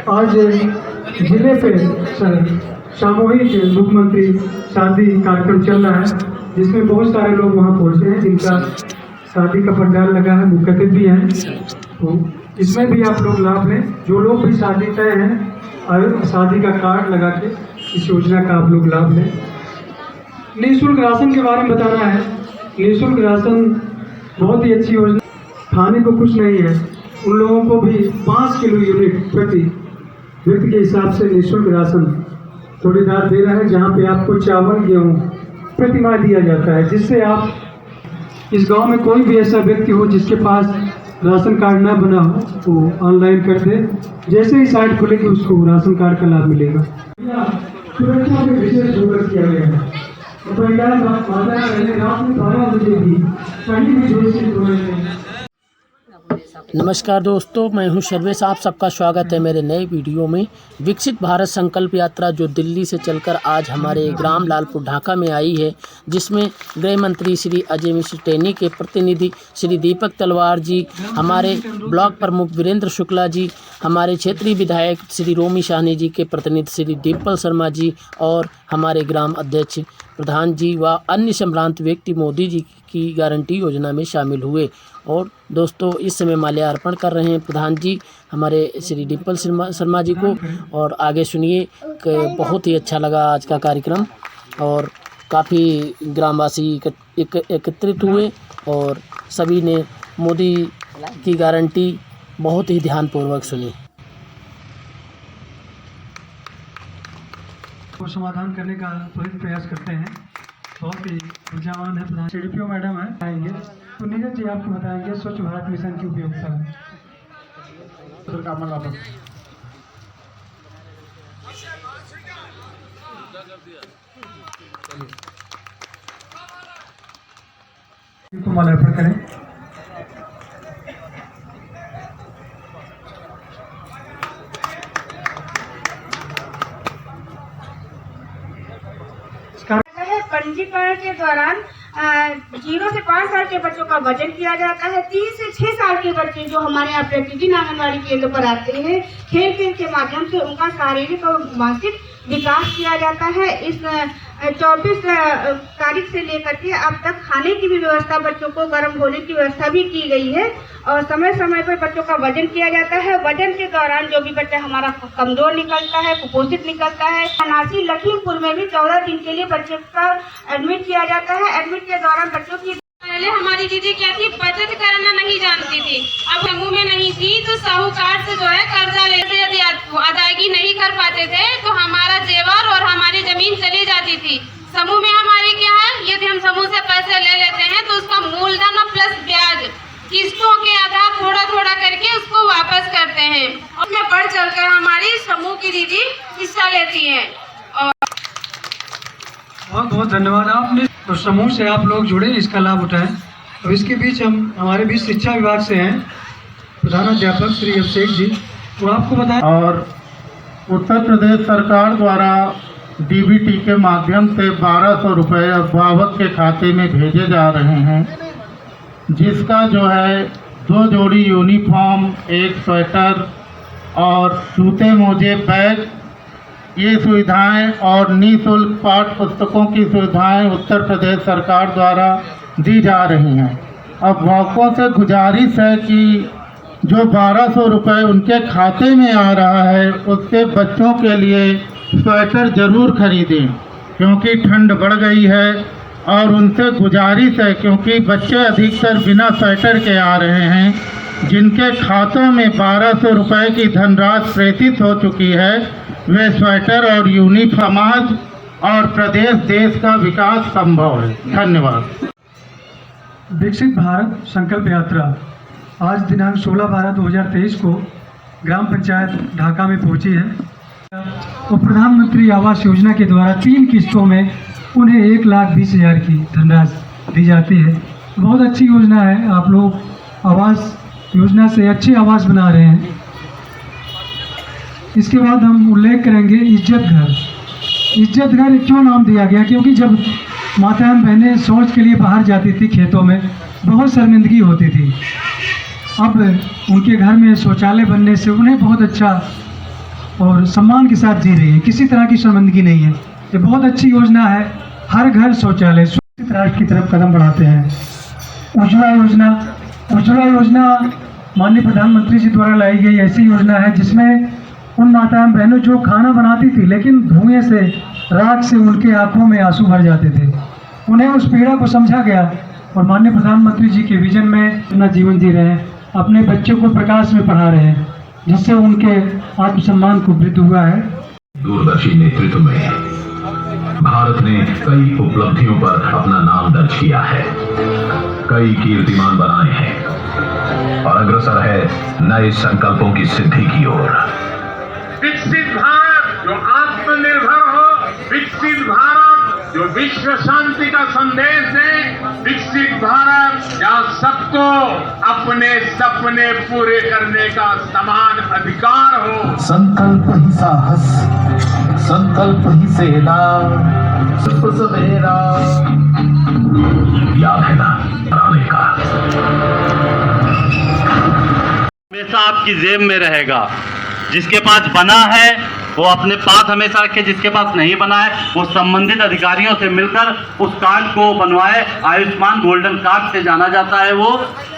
आज जिले पे सामूहिक मुख्यमंत्री शादी कार्यक्रम चल रहा है, जिसमें बहुत सारे लोग वहाँ पहुँचे हैं, जिनका शादी का पंडाल लगा है, मुख्यातिथि भी हैं। तो इसमें भी आप लोग लाभ लें। जो लोग भी शादी तय हैं और शादी का कार्ड लगा के इस योजना का आप लोग लाभ लें। निःशुल्क राशन के बारे में बताना है। निःशुल्क राशन बहुत ही अच्छी योजना, खाने को कुछ नहीं है। उन लोगों को भी 5 किलो यूनिट प्रति व्यक्ति के हिसाब से निःशुल्क राशन जोड़ीदार दे रहा है, जहाँ पे आपको चावल गेहूँ प्रति माह दिया जाता है, जिससे आप इस गांव में कोई भी ऐसा व्यक्ति हो जिसके पास राशन कार्ड ना बना हो तो ऑनलाइन कर दे। जैसे ही साइट खुलेगी उसको राशन कार्ड का लाभ मिलेगा। सुरक्षा में विशेष जोर किया गया है। रात में 12 बजे भी कहीं भी जोर। नमस्कार दोस्तों, मैं हूं सर्वेश। आप सबका स्वागत है मेरे नए वीडियो में। विकसित भारत संकल्प यात्रा जो दिल्ली से चलकर आज हमारे ग्राम लालपुर ढाका में आई है, जिसमें गृह मंत्री श्री अजय मिश्र टेनी के प्रतिनिधि श्री दीपक तलवार जी, हमारे ब्लॉक प्रमुख वीरेंद्र शुक्ला जी, हमारे क्षेत्रीय विधायक श्री रोमी शाहनी जी के प्रतिनिधि श्री डिम्पल शर्मा जी और हमारे ग्राम अध्यक्ष प्रधान जी व अन्य सम्भ्रांत व्यक्ति मोदी जी की गारंटी योजना में शामिल हुए। और दोस्तों, इस समय माल्यार्पण कर रहे हैं प्रधान जी हमारे श्री डिम्पल शर्मा जी को। और आगे सुनिए कि बहुत ही अच्छा लगा आज का कार्यक्रम और काफ़ी ग्रामवासी एकत्रित हुए और सभी ने मोदी की गारंटी बहुत ही ध्यानपूर्वक सुनी। को समाधान करने का त्वरित प्रयास करते हैं। बहुत ही ऊर्जावान है प्रधान CDPO मैडम है, आएंगे तो नीरज जी आपको बताएंगे स्वच्छ भारत मिशन की उपयोगिता। माल्यार्पण करें। पंजीकरण के दौरान 0 से 5 साल के बच्चों का वजन किया जाता है। 3 से 6 साल के बच्चे जो हमारे यहाँ प्रतिदिन आंगनबाड़ी केंद्र पर आते हैं, खेल खेल के माध्यम से उनका शारीरिक और मानसिक विकास किया जाता है। इस 24 तारीख से लेकर के अब तक खाने की भी व्यवस्था, बच्चों को गर्म होने की व्यवस्था भी की गई है और समय समय पर बच्चों का वजन किया जाता है। वजन के दौरान जो भी बच्चा हमारा कमजोर निकलता है, कुपोषित निकलता है, नासी लखीमपुर में भी 14 दिन के लिए बच्चे का एडमिट किया जाता है। एडमिट के दौरान बच्चों की पहले हमारी दीदी क्या थी, बचत करना नहीं जानती थी। अब समूह में नहीं थी तो साहूकार से जो है कर्जा लेते, यदि अदायगी नहीं कर पाते थे तो हमारा जेवर और हमारी जमीन चली जाती थी। समूह में हमारी क्या है, यदि हम समूह से पैसे ले लेते हैं तो उसका मूलधन और प्लस ब्याज किस्तों के आधार थोड़ा थोड़ा करके उसको वापस करते हैं। उसमें बढ़ चढ़कर हमारी समूह की दीदी हिस्सा लेती है। बहुत बहुत धन्यवाद। आपने तो समूह से आप लोग जुड़े, इसका लाभ उठाएं। और इसके बीच हमारे बीच शिक्षा विभाग से हैं प्रधानाध्यापक श्री अभिषेक जी, वो आपको बताएं। और उत्तर प्रदेश सरकार द्वारा DBT के माध्यम से 1200 रुपये अभिभावक के खाते में भेजे जा रहे हैं, जिसका जो है 2 जोड़ी यूनिफॉर्म, 1 स्वेटर और जूते मोजे बैग, ये सुविधाएं और निःशुल्क पाठ्य पुस्तकों की सुविधाएं उत्तर प्रदेश सरकार द्वारा दी जा रही हैं। अभिभावकों से गुजारिश है कि जो 1200 रुपये उनके खाते में आ रहा है, उससे बच्चों के लिए स्वेटर ज़रूर खरीदें, क्योंकि ठंड बढ़ गई है। और उनसे गुजारिश है, क्योंकि बच्चे अधिकतर बिना स्वेटर के आ रहे हैं, जिनके खातों में 1200 रुपये की धनराशि प्रेषित हो चुकी है, वे स्वेटर और यूनिफॉर्म, समाज और प्रदेश देश का विकास संभव है। धन्यवाद। विकसित भारत संकल्प यात्रा आज दिनांक 16/12/2023 को ग्राम पंचायत ढाका में पहुंची है और प्रधानमंत्री आवास योजना के द्वारा 3 किस्तों में उन्हें 1,20,000 की धनराशि दी जाती है। बहुत अच्छी योजना है। आप लोग आवास योजना से अच्छे आवास बना रहे हैं। इसके बाद हम उल्लेख करेंगे इज्जत घर। इज्जत घर क्यों नाम दिया गया, क्योंकि जब माताएं बहनें शौच के लिए बाहर जाती थी खेतों में, बहुत शर्मिंदगी होती थी। अब उनके घर में शौचालय बनने से उन्हें बहुत अच्छा और सम्मान के साथ जी रही है, किसी तरह की शर्मिंदगी नहीं है। ये बहुत अच्छी योजना है। हर घर शौचालय, सुरक्षित राष्ट्र की तरफ कदम बढ़ाते हैं। उज्ज्वला योजना माननीय प्रधानमंत्री जी द्वारा लाई गई ऐसी योजना है जिसमें उन माताएं बहनों जो खाना बनाती थी लेकिन धुएं से, राख से उनके आंखों में आंसू भर जाते थे, उन्हें उस पीड़ा को समझा गया और माननीय प्रधानमंत्री जी के विजन में अपना जीवन जी रहे हैं, अपने बच्चों को प्रकाश में पढ़ा रहे हैं, जिससे उनके आत्मसम्मान को वृद्धि हुआ है। दूरदर्शी नेतृत्व में भारत ने कई उपलब्धियों पर अपना नाम दर्ज किया है, कई कीर्तिमान बनाए हैं और अग्रसर है नए संकल्पों की सिद्धि की ओर। विकसित भारत जो आत्मनिर्भर हो, विकसित भारत जो विश्व शांति का संदेश दे, विकसित भारत जहाँ सबको अपने सपने पूरे करने का समान अधिकार हो। संकल्प ही साहस, संकल्प ही सेना, सब सवेरा। याद है ना आने का? हमेशा आपकी जेब में रहेगा। जिसके पास बना है वो अपने पास हमेशा रखे, जिसके पास नहीं बना है वो संबंधित अधिकारियों से मिलकर उस कार्ड को बनवाए। आयुष्मान गोल्डन कार्ड से जाना जाता है वो,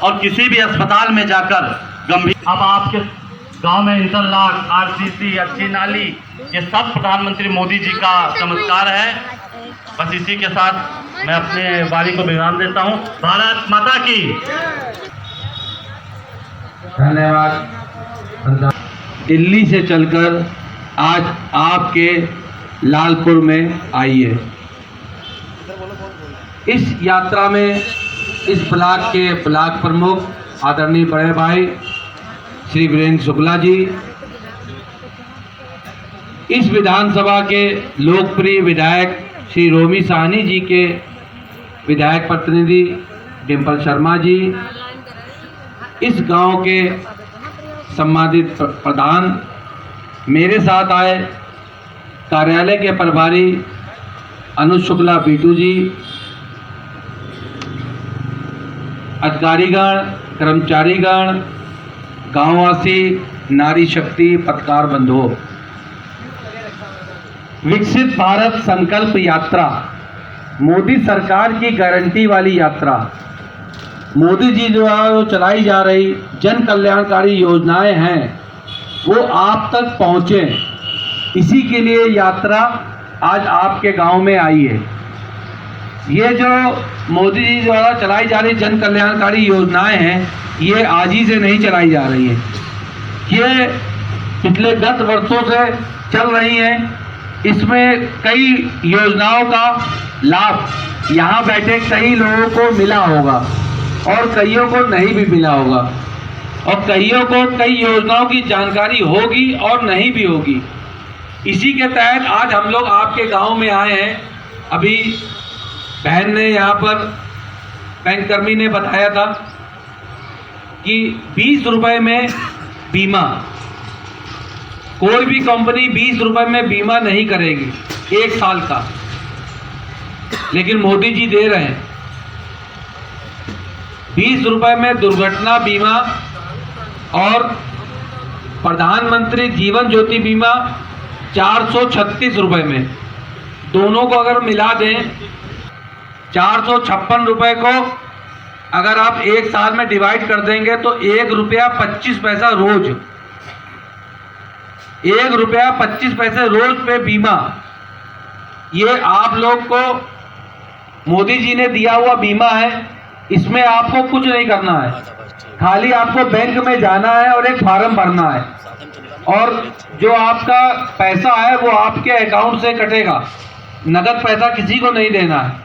और किसी भी अस्पताल में जाकर गंभीर, अब आपके गांव में इंटरलॉक, आरसीसी, अच्छी नाली, ये सब प्रधानमंत्री मोदी जी का चमत्कार है। बस इसी के साथ मैं अपने वारी को विराम देता हूँ। भारत माता की धन्यवाद। दिल्ली से चलकर आज आपके लालपुर में आई है। इस यात्रा में इस ब्लॉक के ब्लॉक प्रमुख आदरणीय बड़े भाई श्री वीरेंद्र शुक्ला जी, इस विधानसभा के लोकप्रिय विधायक श्री रोमी साहनी जी के विधायक प्रतिनिधि डिम्पल शर्मा जी, इस गांव के सम्मानित प्रधान, मेरे साथ आए कार्यालय के प्रभारी अनुज शुक्ला बीटू जी, अधिकारीगण, कर्मचारीगण, गांववासी, नारी शक्ति, पत्रकार बंधुओं, विकसित भारत संकल्प यात्रा मोदी सरकार की गारंटी वाली यात्रा, मोदी जी द्वारा जो चलाई जा रही जन कल्याणकारी योजनाएं हैं वो आप तक पहुँचे, इसी के लिए यात्रा आज आपके गांव में आई है। ये जो मोदी जी द्वारा चलाई जा रही जन कल्याणकारी योजनाएं हैं ये आज ही से नहीं चलाई जा रही हैं, ये पिछले 10 वर्षों से चल रही हैं। इसमें कई योजनाओं का लाभ यहाँ बैठे कई लोगों को मिला होगा और कईयों को नहीं भी मिला होगा, और कईयों को कई योजनाओं की जानकारी होगी और नहीं भी होगी। इसी के तहत आज हम लोग आपके गांव में आए हैं। अभी बहन ने यहाँ पर बैंककर्मी ने बताया था कि 20 रुपए में बीमा, कोई भी कंपनी 20 रुपए में बीमा नहीं करेगी 1 साल का, लेकिन मोदी जी दे रहे हैं 20 रुपए में दुर्घटना बीमा और प्रधानमंत्री जीवन ज्योति बीमा 436 रुपए में। दोनों को अगर मिला दें 456 रुपए को अगर आप 1 साल में डिवाइड कर देंगे तो 1 रुपया 25 पैसा रोज, 1 रुपया 25 पैसे रोज पे बीमा। ये आप लोग को मोदी जी ने दिया हुआ बीमा है, इसमें आपको कुछ नहीं करना है, खाली आपको बैंक में जाना है और एक फॉर्म भरना है और जो आपका पैसा है वो आपके अकाउंट से कटेगा, नगद पैसा किसी को नहीं देना है।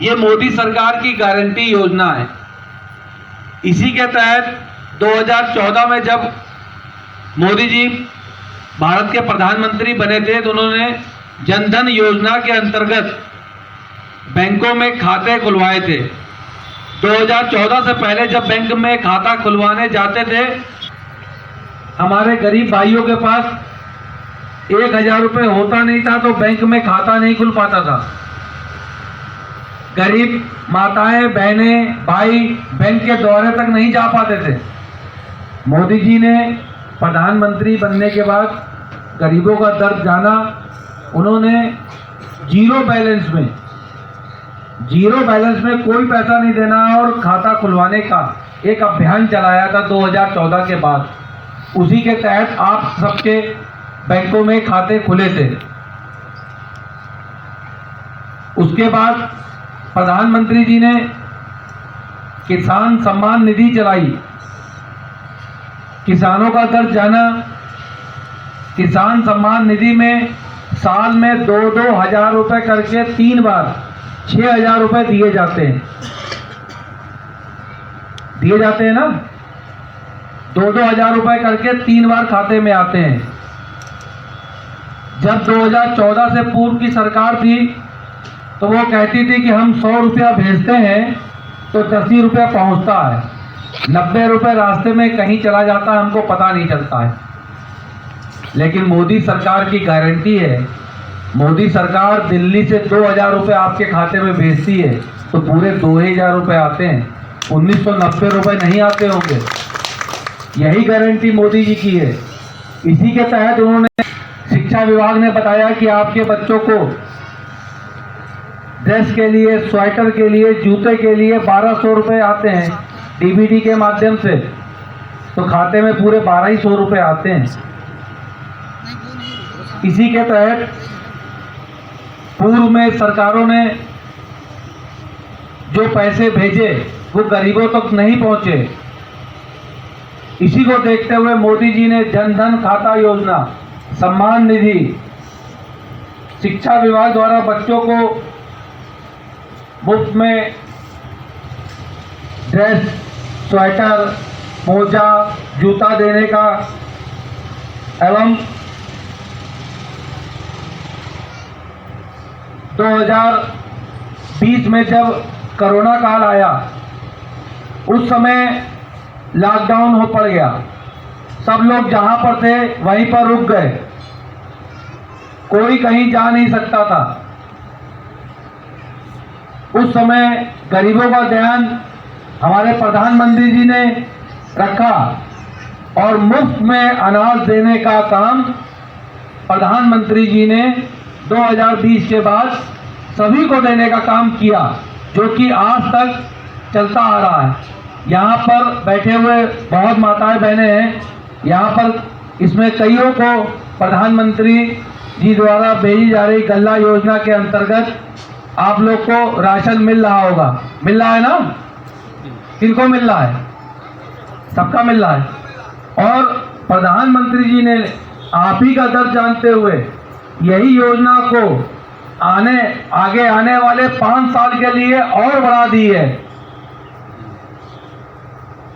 ये मोदी सरकार की गारंटी योजना है। इसी के तहत 2014 में जब मोदी जी भारत के प्रधानमंत्री बने थे तो उन्होंने जनधन योजना के अंतर्गत बैंकों में खाते खुलवाए थे। 2014 से पहले जब बैंक में खाता खुलवाने जाते थे, हमारे गरीब भाइयों के पास 1000 रुपये होता नहीं था तो बैंक में खाता नहीं खुल पाता था। गरीब माताएं, बहनें, भाई बैंक के दौरे तक नहीं जा पाते थे। मोदी जी ने प्रधानमंत्री बनने के बाद गरीबों का दर्द जाना। उन्होंने जीरो बैलेंस में कोई पैसा नहीं देना और खाता खुलवाने का एक अभियान चलाया था 2014 के बाद। उसी के तहत आप सबके बैंकों में खाते खुले थे। उसके बाद प्रधानमंत्री जी ने किसान सम्मान निधि चलाई। किसानों का दर्द जाना। किसान सम्मान निधि में साल में 2-2 हज़ार रुपये करके 3 बार 6,000 रुपये दिए जाते हैं ना। 2-2 हज़ार रुपये करके 3 बार खाते में आते हैं। जब 2014 से पूर्व की सरकार थी तो वो कहती थी कि हम 100 रुपया भेजते हैं तो 10 ही रुपया पहुँचता है, 90 रुपये रास्ते में कहीं चला जाता है, हमको पता नहीं चलता है। लेकिन मोदी सरकार की गारंटी है, मोदी सरकार दिल्ली से 2,000 रुपये आपके खाते में भेजती है तो पूरे 2,000 रुपये आते हैं, 1,990 रुपये नहीं आते होंगे। यही गारंटी मोदी जी की है। इसी के तहत उन्होंने शिक्षा विभाग ने बताया कि आपके बच्चों को ड्रेस के लिए, स्वेटर के लिए, जूते के लिए 1,200 रुपये आते हैं डीबीटी के माध्यम से, तो खाते में पूरे 2,200 रुपये आते हैं। इसी के तहत पूर्व में सरकारों ने जो पैसे भेजे वो गरीबों तक नहीं पहुंचे। इसी को देखते हुए मोदी जी ने जन धन खाता योजना, सम्मान निधि, शिक्षा विभाग द्वारा बच्चों को मुफ्त में ड्रेस, स्वेटर, मोजा, जूता देने का एवं 2020 में जब कोरोना काल आया उस समय लॉकडाउन हो पड़ गया। सब लोग जहां पर थे वहीं पर रुक गए, कोई कहीं जा नहीं सकता था। उस समय गरीबों का ध्यान हमारे प्रधानमंत्री जी ने रखा और मुफ्त में अनाज देने का काम प्रधानमंत्री जी ने 2020 के बाद सभी को देने का काम किया, जो कि आज तक चलता आ रहा है। यहाँ पर बैठे हुए बहुत माताएं बहनें हैं, यहाँ पर इसमें कईयों को प्रधानमंत्री जी द्वारा भेजी जा रही गल्ला योजना के अंतर्गत आप लोग को राशन मिल रहा होगा। मिल रहा है ना? किनको मिल रहा है? सबका मिल रहा है। और प्रधानमंत्री जी ने आप ही का दर्द जानते हुए यही योजना को आगे आने वाले 5 साल के लिए और बढ़ा दी है।